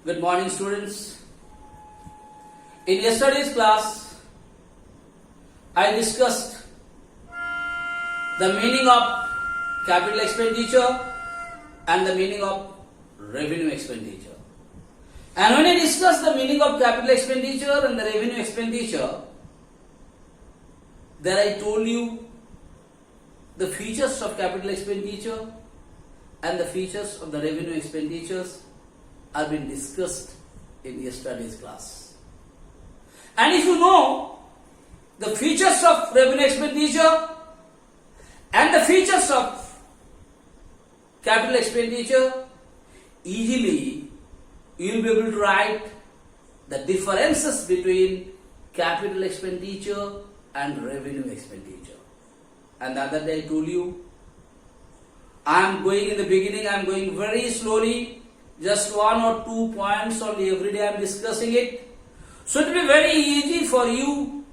Good morning, students. In yesterday's class, I discussed the meaning of capital expenditure and the meaning of revenue expenditure. And when I discussed the meaning of capital expenditure and the revenue expenditure, then I told you the features of capital expenditure and the features of the revenue expenditures have been discussed in yesterday's class. And if you know the features of revenue expenditure and the features of capital expenditure, easily you will be able to write the differences between capital expenditure and revenue expenditure. And the other day I told you, I am going in the beginning, I am going very slowly, just 1 or 2 points only every day I am discussing it. So it will be very easy for you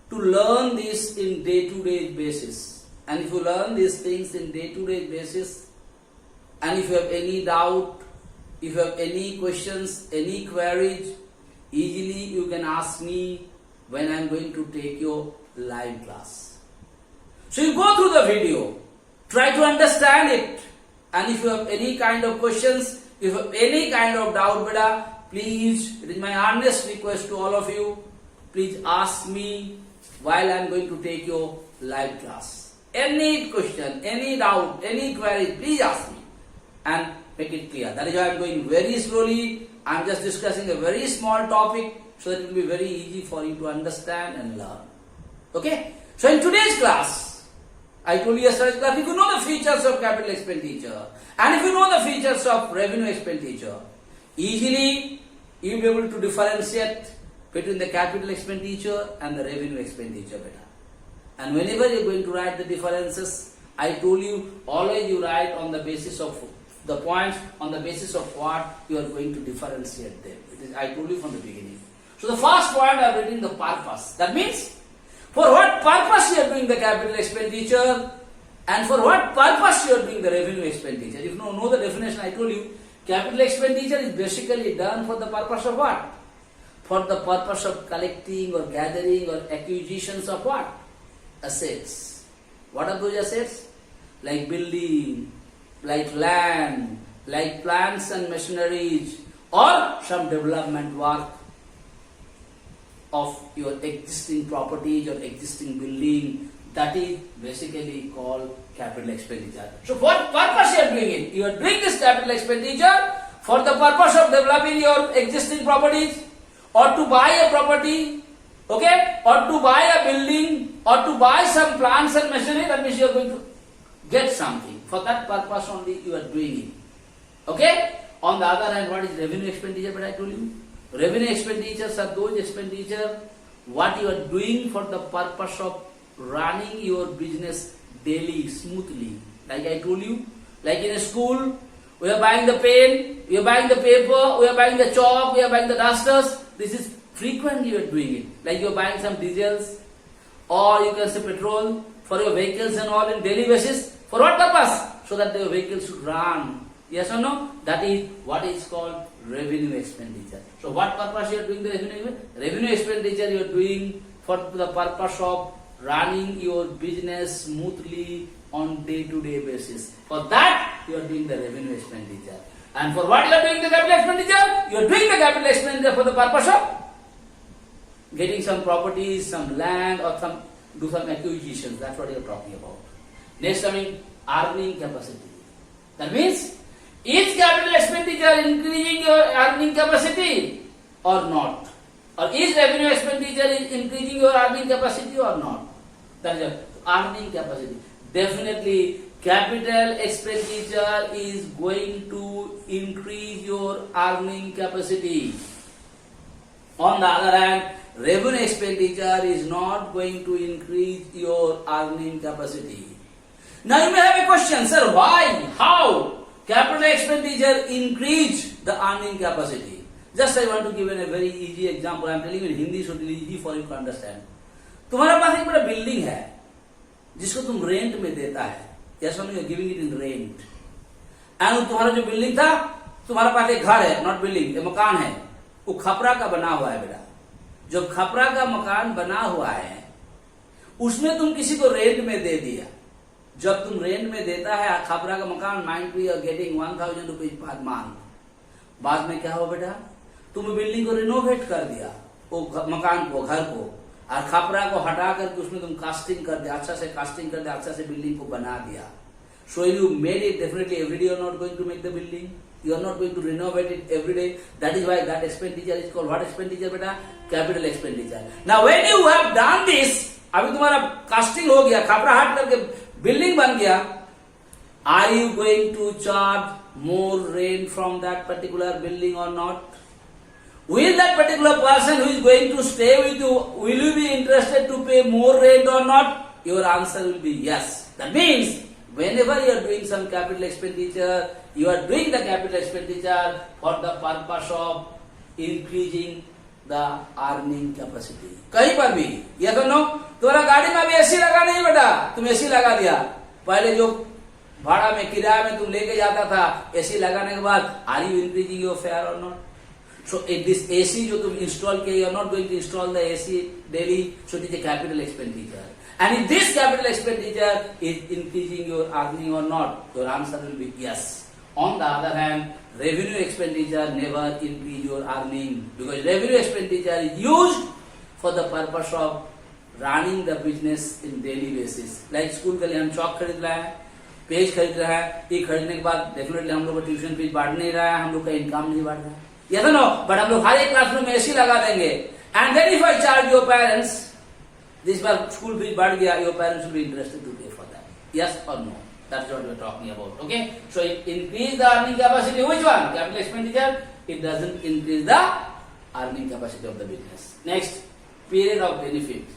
to learn this in day-to-day basis. And if you learn these things in day-to-day basis, and if you have any doubt, if you have any questions, any queries, easily you can ask me when I am going to take your live class. So you go through the video, try to understand it, and if you have any kind of questions, if you have any kind of doubt, beta, please, it is my earnest request to all of you, please ask me while I am going to take your live class. Any question, any doubt, any query, please ask me and make it clear. That is why I am going very slowly. I am just discussing a very small topic so that it will be very easy for you to understand and learn. Okay? So in today's class, I told you yesterday's class, if you know the features of capital expenditure and if you know the features of revenue expenditure, easily you will be able to differentiate between the capital expenditure and the revenue expenditure better. And whenever you are going to write the differences, I told you always you write on the basis of the points, on the basis of what you are going to differentiate them. I told you from the beginning. So the first point I have written the purpose. That means for what purpose you are doing the capital expenditure and for what purpose you are doing the revenue expenditure. If you know the definition, I told you capital expenditure is basically done for the purpose of what? For the purpose of collecting or gathering or acquisitions of what? Assets. What are those assets? Like building, like land, like plants and machineries, or some development work of your existing properties or existing building. That is basically called capital expenditure. So what purpose you are doing it? You are doing this capital expenditure for the purpose of developing your existing properties, or to buy a property, okay, or to buy a building, or to buy some plants and machinery. That means you are going to get something. For that purpose only you are doing it. Okay? On the other hand, what is revenue expenditure? But I told you, revenue expenditures are those expenditure what you are doing for the purpose of running your business daily, smoothly. Like I told you, like in a school, we are buying the pen, we are buying the paper, we are buying the chalk, we are buying the dusters. This is frequently you are doing it. Like you are buying some diesels, or you can say petrol for your vehicles and all in daily basis. For what purpose? So that the vehicle should run. Yes or no? That is what is called revenue expenditure. So what purpose you are doing the revenue? Revenue expenditure you are doing for the purpose of running your business smoothly on day-to-day basis. For that you are doing the revenue expenditure. And for what you are doing the capital expenditure? You are doing the capital expenditure for the purpose of getting some properties, some land, or do some acquisitions. That's what you are talking about. Next coming, earning capacity. That means, is capital expenditure increasing your earning capacity or not? Or is revenue expenditure increasing your earning capacity or not? That is earning capacity. Definitely, capital expenditure is going to increase your earning capacity. On the other hand, revenue expenditure is not going to increase your earning capacity. Now you may have a question, sir, why? How? Capital expenditure increase the earning capacity. Just I want to give a very easy example. I am telling you in Hindi so it is easy for you to understand. तुम्हारे पास एक बड़ा building है जिसको तुम rent में देता है, yes or no, you are giving it in rent. And तुम्हारा जो बिल्डिंग था तुम्हारे पास एक घर है, नॉट बिल्डिंग, एक मकान है, वो खपरा का बना हुआ है बेटा। जो खपरा का मकान बना हुआ है उसमें तुम किसी को रेंट में दे दिया। जब तुम रेंट में देता है खपरा का मकान, mind be getting 1000 rupees per month. बाद में क्या हुआ बेटा, तुम बिल्डिंग को रिनोवेट कर दिया, वो मकान को, घर को, और खपरा को हटा करके उसमें तुम कास्टिंग कर दिया, अच्छा से कास्टिंग कर दिया, अच्छा से बिल्डिंग को बना दिया। So you made it, definitely every day you are not going to make the building, you are not going to renovate it every day. That is why that expenditure is called what expenditure beta? Capital expenditure. Now when you have done this, अभी तुम्हारा casting हो गया, खपरा हट करके building बन गया, are you going to charge more rent from that particular building or not? Will that particular person who is going to stay with you, will you be interested to pay more rent or not? Your answer will be yes. That means whenever you are doing some capital expenditure, you are doing the capital expenditure for the purpose of increasing the earning capacity. कहीं पर भी ये तो no, तुम्हारा गाड़ी में अभी AC लगा नहीं बेटा, तुम एसी लगा दिया। पहले जो भाड़ा में, किराया में तुम लेके जाता था, एसी लगाने के बाद are you increasing your fare और not? So in this AC जो तुम install किया, you are not going to install the AC daily, so it is a capital expenditure. And if this capital expenditure is increasing your earning or not, your answer will be yes. On the other hand, revenue expenditure never increase your earning, because revenue expenditure is used for the purpose of running the business in daily basis. Like school के लिए हम चौक खरीद रहे हैं, page खरीद रहा है, ये खरीदने के बाद डेफिनेटली हम लोग का ट्यूशन फीस बढ़ नहीं रहा है, हम लोग का इनकम नहीं बढ़ रहा है, yes or no? But हम लोग हर एक क्लासरूम में एसी लगा देंगे, and then if I charge your parents, this bar school fees बढ़ गया, your parents will be interested to pay for that, yes or no? That's what we are talking about. Okay, so it increase the earning capacity. Which one? Capital expenditure. It doesn't increase the earning capacity of the business. Next, period of benefit.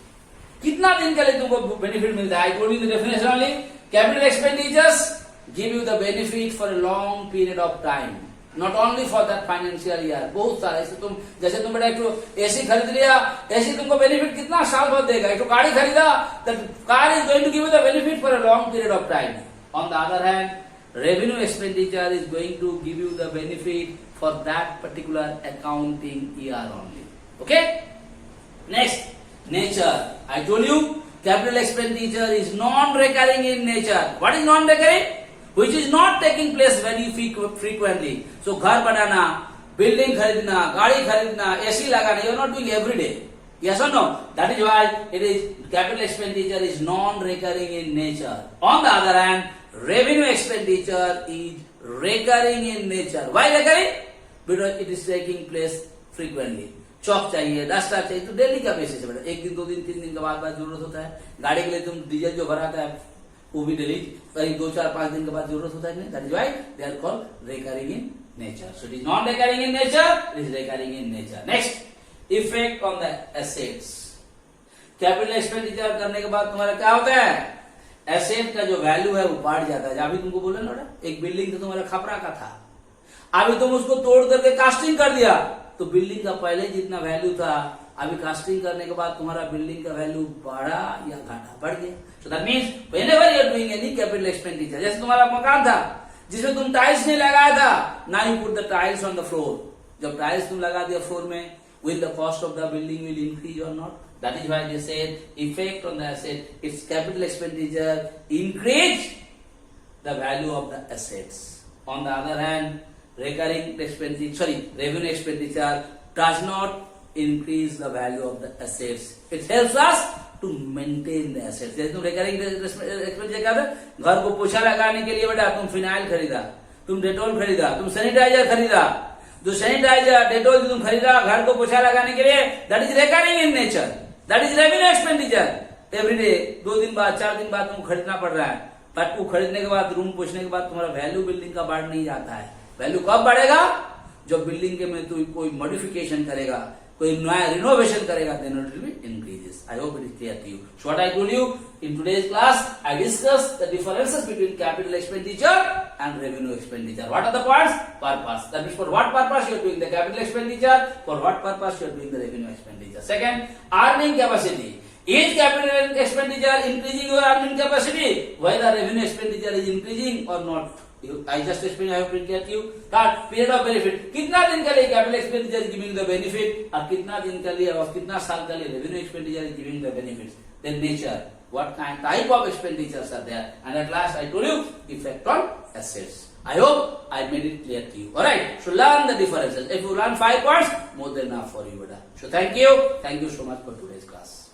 कितना दिन के लिए तुमको benefit मिलता है? I told you the definition only. Capital expenditures give you the benefit for a long period of time. Not only for that financial year. बहुत सारा, ऐसे तुम, जैसे तुम बेटा एक एसी खरीद लिया, एसी तुमको बेनिफिट कितना साल बाद देगा? एक गाड़ी खरीदा, the car is going to give you the benefit for a long period of time. On the other hand, revenue expenditure is going to give you the benefit for that particular accounting year only. Okay? Next, nature. I told you, capital expenditure is non-recurring in nature. What is non-recurring? Which is not taking place very frequently. So घर बनाना, building खरीदना, गाड़ी खरीदना, AC लगाना, you are not doing every day. Yes or no? That is why it is capital expenditure is non-recurring in nature. On the other hand, revenue expenditure is recurring in nature. Why recurring? Because it is taking place frequently. चौक चाहिए, duster चाहिए, तो daily का basis है बेटा, एक दिन, 2 दिन, 3 दिन के बाद जरूरत होता है। गाड़ी के लिए तुम डीजल जो भराता है वो भी डेली, कहीं 2, 4, 5 दिन के बाद जरूरत होता है। That is why they are called recurring in nature. So it is not recurring in nature, it is recurring in nature. Next, effect on the assets. Capital expenditure करने के बाद तुम्हारा क्या होता है? एसेट का जो वैल्यू है वो बढ़ जाता है। अभी तुमको बोला ना, एक बिल्डिंग तो तुम्हारा खपरा का था, अभी तुम उसको तोड़ करके कास्टिंग कर दिया, तो बिल्डिंग का पहले जितना वैल्यू था, अभी कास्टिंग करने के बाद तुम्हारा बिल्डिंग का वैल्यू बढ़ा या घटा? बढ़ गया। So that means whenever you are doing any capital expenditure, जैसे तुम्हारा मकान था जिसमें तुम टाइल्स नहीं लगाया था, now you put the tiles on the floor, जब टाइल्स तुम लगा दिया फ्लोर में, will the cost of the building will increase or not? That is why they said effect on the asset, its capital expenditure increase the value of the assets. On the other hand, revenue expenditure does not increase the value of the assets. It helps us to maintain the assets. जैसे तुम recurring expenditure क्या था? घर को पोछा लगाने के लिए बेटा तुम फिनाइल खरीदा, तुम डेटॉल खरीदा, तुम सैनिटाइजर खरीदा, जो सैनिटाइजर डेटॉल तुम खरीदा घर को पोछा लगाने के लिए, that is recurring in nature, that is revenue expenditure. Every day 2 दिन बाद 4 दिन बाद तुम खरीदना पड़ रहा है, बट वो खरीदने के बाद, रूम पोछने के बाद तुम्हारा वैल्यू बिल्डिंग का बढ़ नहीं जाता है। वैल्यू कब बढ़ेगा? जब बिल्डिंग के में तू कोई मॉडिफिकेशन करेगा, कोई नया रिनोवेशन करेगा, then it will be increases. I hope it is clear to you. So what I told you in today's class, I discussed the differences between capital expenditure and revenue expenditure. What are the parts? Purpose. That means for what purpose you are doing the capital expenditure, for what purpose you are doing the revenue expenditure. Second, earning capacity. Is capital expenditure increasing your earning capacity? Whether revenue expenditure is increasing or not? I just explained, I have printed to you. Third, period of benefit. कितना दिन के लिए capital expenditure is giving the benefit और कितना दिन के लिए और कितना साल के लिए revenue expenditure is giving the benefits. Then nature, what type of expenditures are there, and at last I told you effect on assets. I hope I made it clear to you. Alright, so learn the differences. If you learn 5 points, more than enough for you, beta. So thank you so much for today's class.